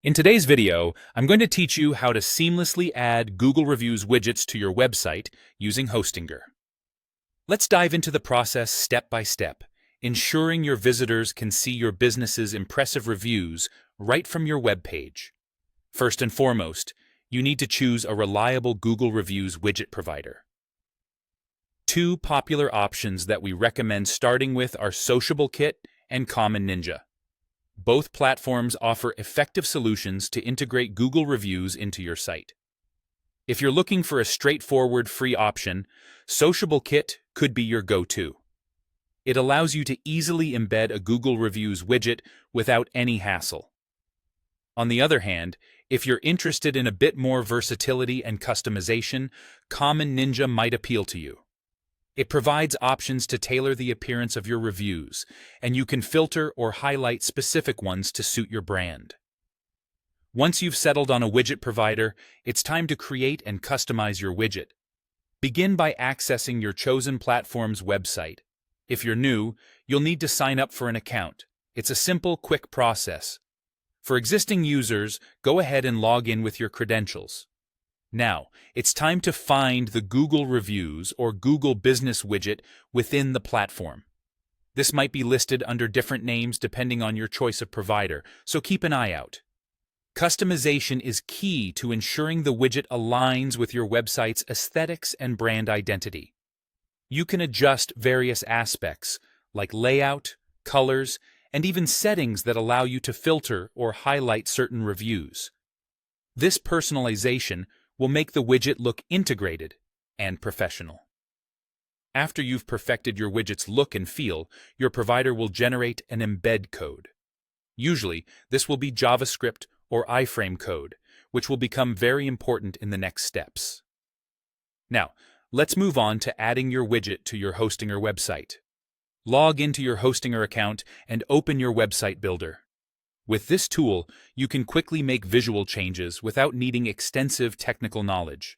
In today's video, I'm going to teach you how to seamlessly add Google Reviews widgets to your website using Hostinger. Let's dive into the process step by step, ensuring your visitors can see your business's impressive reviews right from your web page. First and foremost, you need to choose a reliable Google Reviews widget provider. Two popular options that we recommend starting with are SociableKit and Common Ninja. Both platforms offer effective solutions to integrate Google Reviews into your site. If you're looking for a straightforward free option, SociableKit could be your go-to. It allows you to easily embed a Google Reviews widget without any hassle. On the other hand, if you're interested in a bit more versatility and customization, Common Ninja might appeal to you. It provides options to tailor the appearance of your reviews, and you can filter or highlight specific ones to suit your brand. Once you've settled on a widget provider, it's time to create and customize your widget. Begin by accessing your chosen platform's website. If you're new, you'll need to sign up for an account. It's a simple, quick process. For existing users, go ahead and log in with your credentials. Now, it's time to find the Google Reviews or Google Business widget within the platform. This might be listed under different names depending on your choice of provider, so keep an eye out. Customization is key to ensuring the widget aligns with your website's aesthetics and brand identity. You can adjust various aspects, like layout, colors, and even settings that allow you to filter or highlight certain reviews. This personalization will make the widget look integrated and professional. After you've perfected your widget's look and feel, your provider will generate an embed code. Usually, this will be JavaScript or iframe code, which will become very important in the next steps. Now, let's move on to adding your widget to your Hostinger website. Log into your Hostinger account and open your website builder. With this tool, you can quickly make visual changes without needing extensive technical knowledge.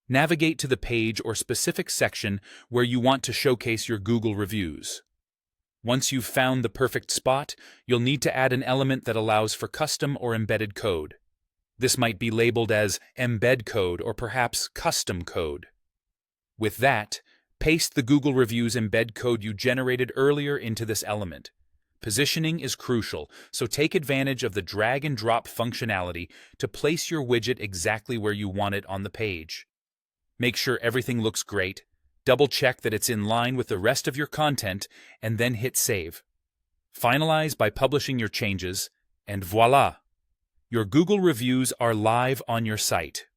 Navigate to the page or specific section where you want to showcase your Google Reviews. Once you've found the perfect spot, you'll need to add an element that allows for custom or embedded code. This might be labeled as embed code or perhaps custom code. With that, paste the Google Reviews embed code you generated earlier into this element. Positioning is crucial, so take advantage of the drag and drop functionality to place your widget exactly where you want it on the page. Make sure everything looks great, double-check that it's in line with the rest of your content, and then hit save. Finalize by publishing your changes, and voila! Your Google Reviews are live on your site.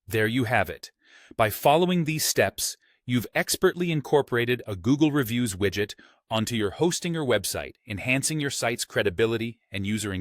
There you have it. By following these steps, you've expertly incorporated a Google Reviews widget onto your Hostinger website, enhancing your site's credibility and user engagement.